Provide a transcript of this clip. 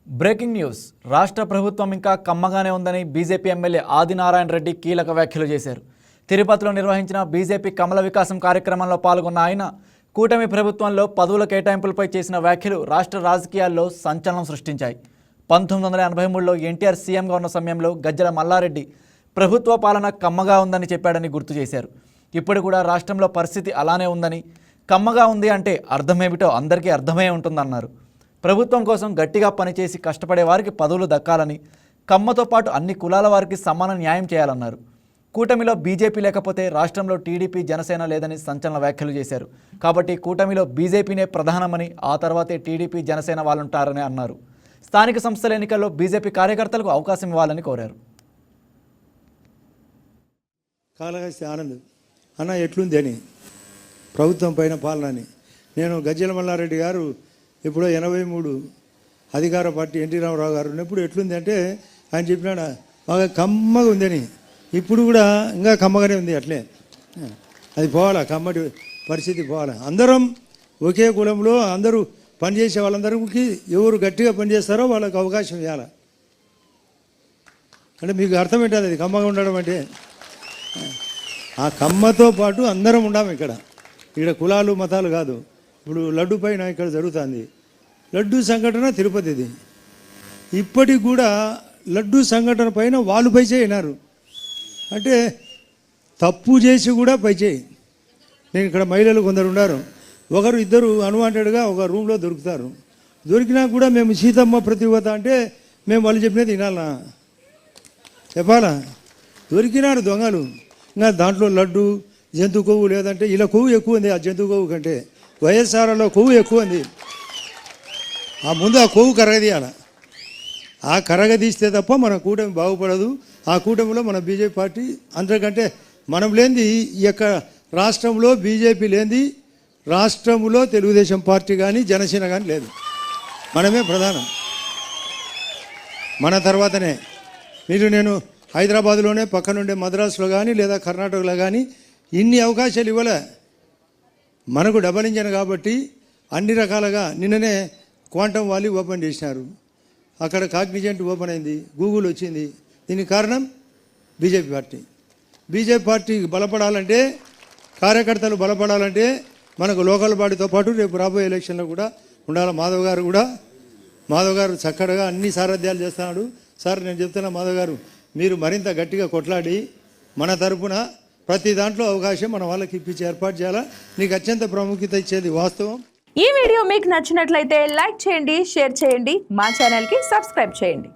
Breaking news. రాష్ట్ర ప్రభుత్వం ఇంకా కమ్మగానే ఉందని బీజేపీ ఎమ్మెల్యే ఆదినారాయణ రెడ్డి కీలక వ్యాఖ్యలు చేశారు. తిరుపతిలో నిర్వహించిన బీజేపీ కమల వికాసం కార్యక్రమంలో పాల్గొన్న ఆయన కూటమి ప్రభుత్వంలో పదవుల కేటాయింపులపై చేసిన వ్యాఖ్యలు రాష్ట్ర రాజకీయాల్లో సంచలనం సృష్టించాయి. 1983లో ఎన్టీఆర్ సీఎంగా ఉన్న సమయంలో గజ్జల మల్లారెడ్డి ప్రభుత్వ పాలన కమ్మగా ఉందని చెప్పాడని గుర్తు చేశారు. ఇప్పుడు కూడా రాష్ట్రంలో పరిస్థితి అలానే ఉందని, కమ్మగా ఉంది అంటే అర్థమేమిటో అందరికీ అర్థమే ఉంటుందన్నారు. ప్రభుత్వం కోసం గట్టిగా పనిచేసి కష్టపడే వారికి పదవులు దక్కాలని, కమ్మతో పాటు అన్ని కులాల వారికి సమాన న్యాయం చేయాలన్నారు. కూటమిలో బీజేపీ లేకపోతే రాష్ట్రంలో టీడీపీ జనసేన లేదని సంచలన వ్యాఖ్యలు చేశారు. కాబట్టి కూటమిలో బీజేపీనే ప్రధానమని, ఆ తర్వాతే టీడీపీ జనసేన వాళ్ళుంటారని అన్నారు. స్థానిక సంస్థల ఎన్నికల్లో బీజేపీ కార్యకర్తలకు అవకాశం ఇవ్వాలని కోరారు. కాళహస్తి ఆనంద్ అన్న ఎట్లుంది అని ప్రభుత్వం పైన పాలనని. నేను గజ్జల మల్లారెడ్డి గారు ఇప్పుడు 83 అధికార పార్టీ ఎన్టీ రామారావు గారు ఉన్నప్పుడు ఎట్లుంది అంటే ఆయన చెప్పినాడు బాగా కమ్మగా ఉందని. ఇప్పుడు కూడా ఇంకా కమ్మగానే ఉంది. అట్లే అది పోవాలా, కమ్మటి పరిస్థితి పోవాలా. అందరం ఒకే కులంలో అందరూ పనిచేసే వాళ్ళందరికీ ఎవరు గట్టిగా పనిచేస్తారో వాళ్ళకి అవకాశం ఇవ్వాలి. అంటే మీకు అర్థమేంటది అది కమ్మగా ఉండడం అంటే? ఆ కమ్మతో పాటు అందరం ఉండాము ఇక్కడ కులాలు మతాలు కాదు. ఇప్పుడు లడ్డు పైన ఇక్కడ జరుగుతుంది లడ్డు సంఘటన తిరుపతిది. ఇప్పటికి కూడా లడ్డు సంఘటన పైన వాళ్ళు పై చేయనారు అంటే తప్పు చేసి కూడా పై చేయి. నేను ఇక్కడ మహిళలు కొందరు ఉన్నారు, ఒకరు ఇద్దరు అన్వాంటెడ్గా ఒక రూమ్లో దొరుకుతారు. దొరికినా కూడా మేము సీతమ్మ ప్రతివత అంటే మేము వాళ్ళు చెప్పినది వినాలా, చెప్పాలా? దొరికినారు దొంగలు. ఇంకా దాంట్లో లడ్డు జంతు కొవ్వు లేదంటే ఇలా కొవ్వు ఎక్కువ ఉంది. ఆ జంతు కొవ్వు కంటే వైఎస్ఆర్లో కొవ్వు ఎక్కువ ఉంది. ఆ ముందు ఆ కొవ్వు కరగదీయాల. ఆ కరగదీస్తే తప్ప మన కూటమి బాగుపడదు. ఆ కూటమిలో మన బీజేపీ పార్టీ అందరికంటే మనం లేనిది ఈ యొక్క రాష్ట్రంలో బీజేపీ లేనిది రాష్ట్రంలో తెలుగుదేశం పార్టీ కానీ జనసేన కానీ లేదు. మనమే ప్రధానం. మన తర్వాతనే నేను హైదరాబాద్లోనే పక్కనుండే మద్రాసులో కానీ లేదా కర్ణాటకలో కానీ ఇన్ని అవకాశాలు ఇవ్వలే. మనకు డబల్ ఇంజన్ కాబట్టి అన్ని రకాలుగా నిన్ననే క్వాంటమ్ వాలీ ఓపెన్ చేసినారు. అక్కడ కాగ్నిజెంట్ ఓపెన్ అయింది, గూగుల్ వచ్చింది. దీనికి కారణం బీజేపీ పార్టీ. బీజేపీ పార్టీ బలపడాలంటే, కార్యకర్తలు బలపడాలంటే మనకు లోకల్ బాడీతో పాటు రేపు రాబోయే ఎలక్షన్లో కూడా ఉండాలి. మాధవ్ గారు చక్కగా అన్ని సారథ్యాలు చేస్తున్నాడు. సార్ నేను చెప్తున్నా మాధవ్ గారు, మీరు మరింత గట్టిగా కొట్లాడి మన తరపున ప్రతి దాంట్లో అవకాశం మన వాళ్ళకి ఇప్పించి ఏర్పాటు చేయాలా. నీకు అత్యంత ప్రాముఖ్యత ఇచ్చేది వాస్తవం. ఈ వీడియో మీకు నచ్చినట్లయితే లైక్ చేయండి, షేర్ చేయండి, మా ఛానల్కి సబ్స్క్రైబ్ చేయండి.